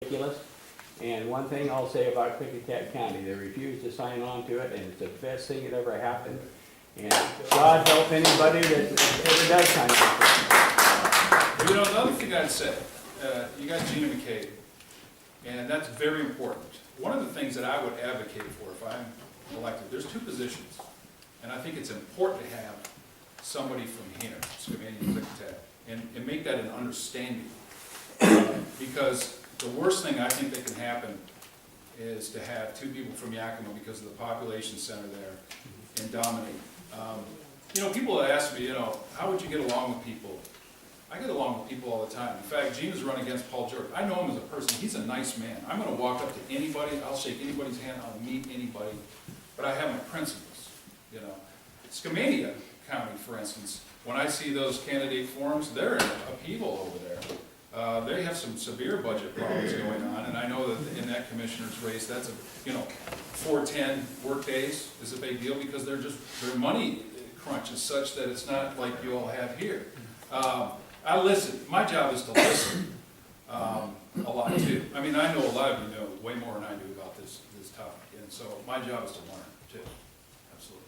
ridiculous. And one thing I'll say about Klickitat County, they refuse to sign on to it, and it's the best thing that ever happened. And God help anybody that ever does sign on to it. You know, another thing I'd say, you got Gina McCabe, and that's very important. One of the things that I would advocate for if I'm elected, there's two positions, and I think it's important to have somebody from here, Skamania and Klickitat, and make that an understanding. Because the worst thing I think that can happen is to have two people from Yakima because of the population center there and dominate. You know, people ask me, you know, how would you get along with people? I get along with people all the time. In fact, Gina's run against Paul George. I know him as a person. He's a nice man. I'm going to walk up to anybody. I'll shake anybody's hand. I'll meet anybody. But I have my principles, you know. Skamania County, for instance, when I see those candidate forums, they're in upheaval over there. They have some severe budget problems going on, and I know that in that commissioner's race, that's a, you know, 410 work days is a big deal because their money crunch is such that it's not like you all have here. I listen. My job is to listen a lot too. I mean, I know a lot of you know way more than I do about this topic, and so my job is to learn too. Absolutely.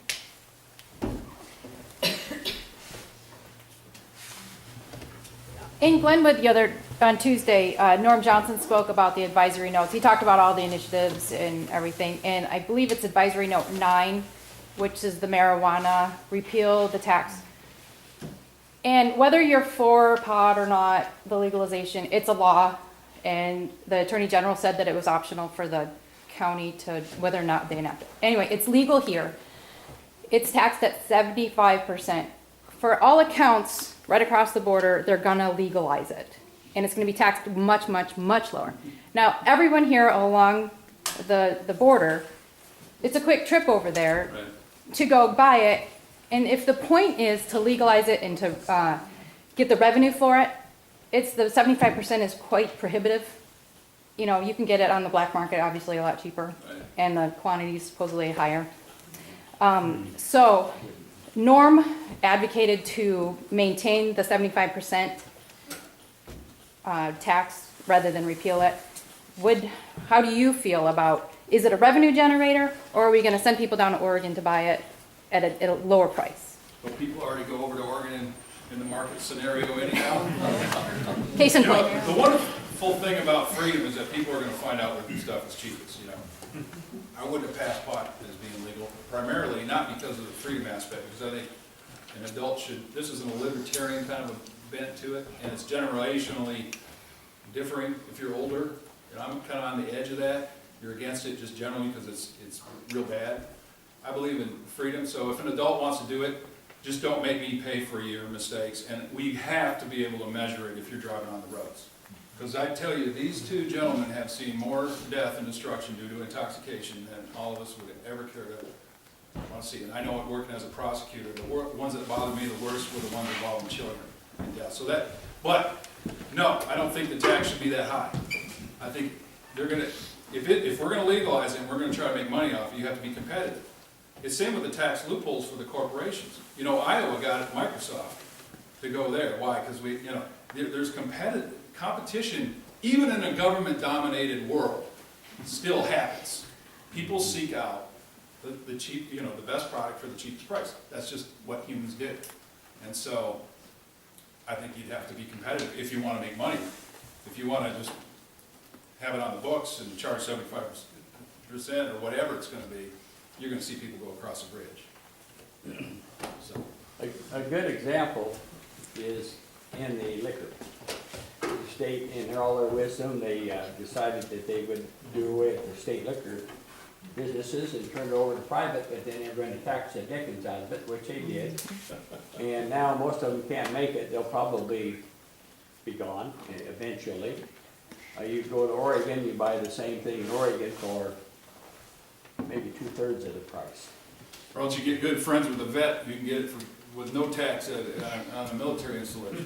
In Glenwood on Tuesday, Norm Johnson spoke about the advisory notes. He talked about all the initiatives and everything, and I believe it's advisory note 9, which is the marijuana, repeal the tax. And whether you're for pot or not, the legalization, it's a law, and the Attorney General said that it was optional for the county to, whether or not they enact it. Anyway, it's legal here. It's taxed at 75%. For all accounts, right across the border, they're gonna legalize it. And it's gonna be taxed much, much, much lower. Now, everyone here along the border, it's a quick trip over there to go buy it. And if the point is to legalize it and to get the revenue for it, it's the 75% is quite prohibitive. You know, you can get it on the black market, obviously a lot cheaper, and the quantity is supposedly higher. So Norm advocated to maintain the 75% tax rather than repeal it. How do you feel about, is it a revenue generator, or are we going to send people down to Oregon to buy it at a lower price? Well, people already go over to Oregon in the market scenario anyhow. Case in You know, point. the wonderful thing about freedom is that people are going to find out what this stuff is cheapest, you know. I wouldn't have passed pot as being legal, primarily not because of the freedom aspect, because I think an adult should, this isn't a libertarian kind of a bent to it, and it's generationally differing if you're older. And I'm kind of on the edge of that. You're against it just generally because it's real bad. I believe in freedom, so if an adult wants to do it, just don't make me pay for your mistakes. And we have to be able to measure it if you're driving on the roads. Because I tell you, these two gentlemen have seen more death and destruction due to intoxication than all of us would ever care to want to see. And I know it working as a prosecutor, the ones that bothered me the worst were the ones involving children and death. So that, but no, I don't think the tax should be that high. I think they're going to, if we're going to legalize it and we're going to try to make money off it, you have to be competitive. It's same with the tax loopholes for the corporations. You know, Iowa got Microsoft to go there. Why? Because we, you know, there's competition, even in a government-dominated world, still happens. People seek out the cheap, you know, the best product for the cheapest price. That's just what humans do. And so, I think you'd have to be competitive if you want to make money. If you want to just have it on the books and charge 75% or whatever it's going to be, you're going to see people go across the bridge. So. A good example is in the liquor. The state, in all their wisdom, they decided that they would do away with the state liquor businesses and turn it over to private, but then they're going to tax the dickens out of it, which they did. And now most of them can't make it. They'll probably be gone eventually. You go to Oregon, you buy the same thing in Oregon for maybe 2/3 of the price. Or else you get good friends with a vet, you can get it with no tax on a military installation.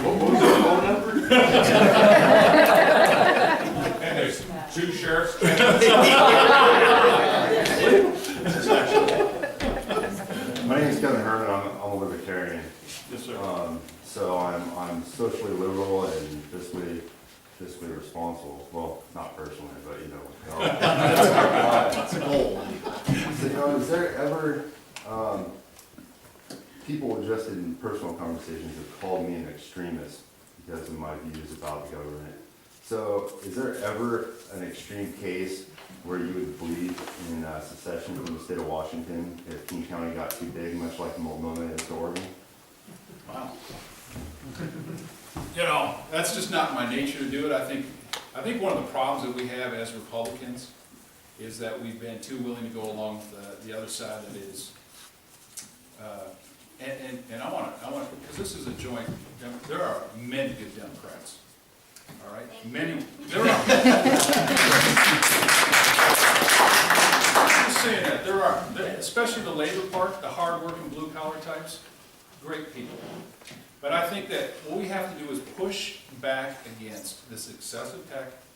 What was the phone number? And there's 2 sheriffs. My name is Kevin Herman. I'm a libertarian. Yes, sir. So I'm I'm socially liberal and fiscally responsible. Well, not personally, but you know. That's a goal. So, you know, is there ever, people just in personal conversations have called me an extremist because of my views about the government. So is there ever an extreme case where you would believe in secession from the state of Washington if King County got too big, much like the Multnomah is to Oregon? Wow. You know, that's just not my nature to do it. I think one of the problems that we have as Republicans is that we've been too willing to go along with the other side that is, and I want to, because this is a joint, there are many good Democrats, all right? Many, there are. I'm just saying that, there are, especially the labor part, the hard-working blue-collar types, great people. But I think that what we have to do is push back against this excessive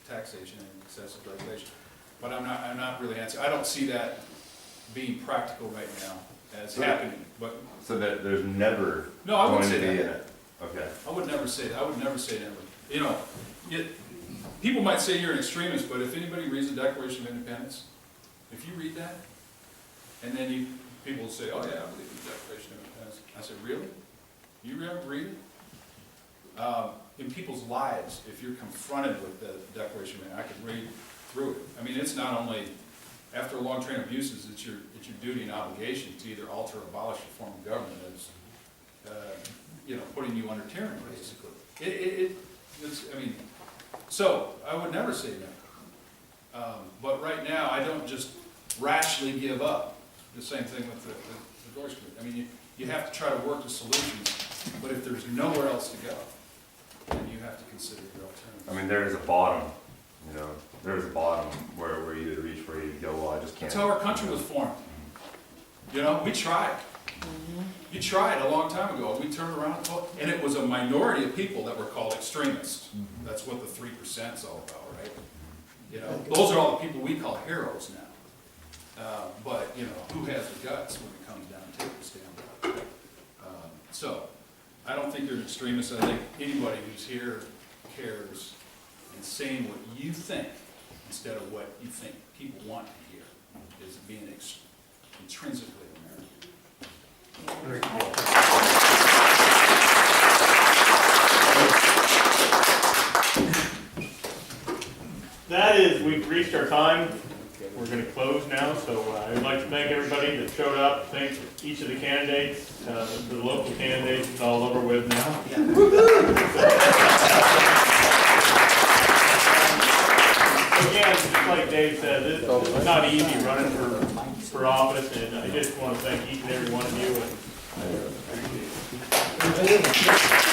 taxation and excessive regulation. But I'm not really answering. I don't see that being practical right now as happening. But So that there's never no, I wouldn't going to say be that. in it. Okay. I would never say that. I would never say that. You know, people might say you're an extremist, but if anybody reads the Declaration of Independence, if you read that, and then people will say, "Oh yeah, I believe in the Declaration of Independence." I said, "Really? You ever read it?" In people's lives, if you're confronted with the Declaration of Independence, I could read through it. I mean, it's not only after a long train of abuses, it's your duty and obligation to either alter or abolish a form of government as you know, putting you under tyranny, basically. It's, I mean, so I would never say no. But right now, I don't just rashly give up. The same thing with the divorce group. I mean, you have to try to work the solutions, but if there's nowhere else to go, then you have to consider your alternatives. I mean, there is a bottom, you know, there's a bottom where you would reach where you go, well, I just can't. That's how our country was formed. You know, we tried. You tried a long time ago. We turned around and it was a minority of people that were called extremists. That's what the 3% is all about, right? You know, those are all the people we call heroes now. But, you know, who has the guts when it comes down to it to stand up? So, I don't think you're an extremist. I think anybody who's here cares and saying what you think instead of what you think people want to hear is being intrinsically American. That is, we've reached our time. We're going to close now, so I would like to thank everybody that showed up. Thank each of the candidates, the local candidates. It's all over with now. Again, just like Dave said, this is not easy running for office, and I just want to thank each and every one of you. And I appreciate it.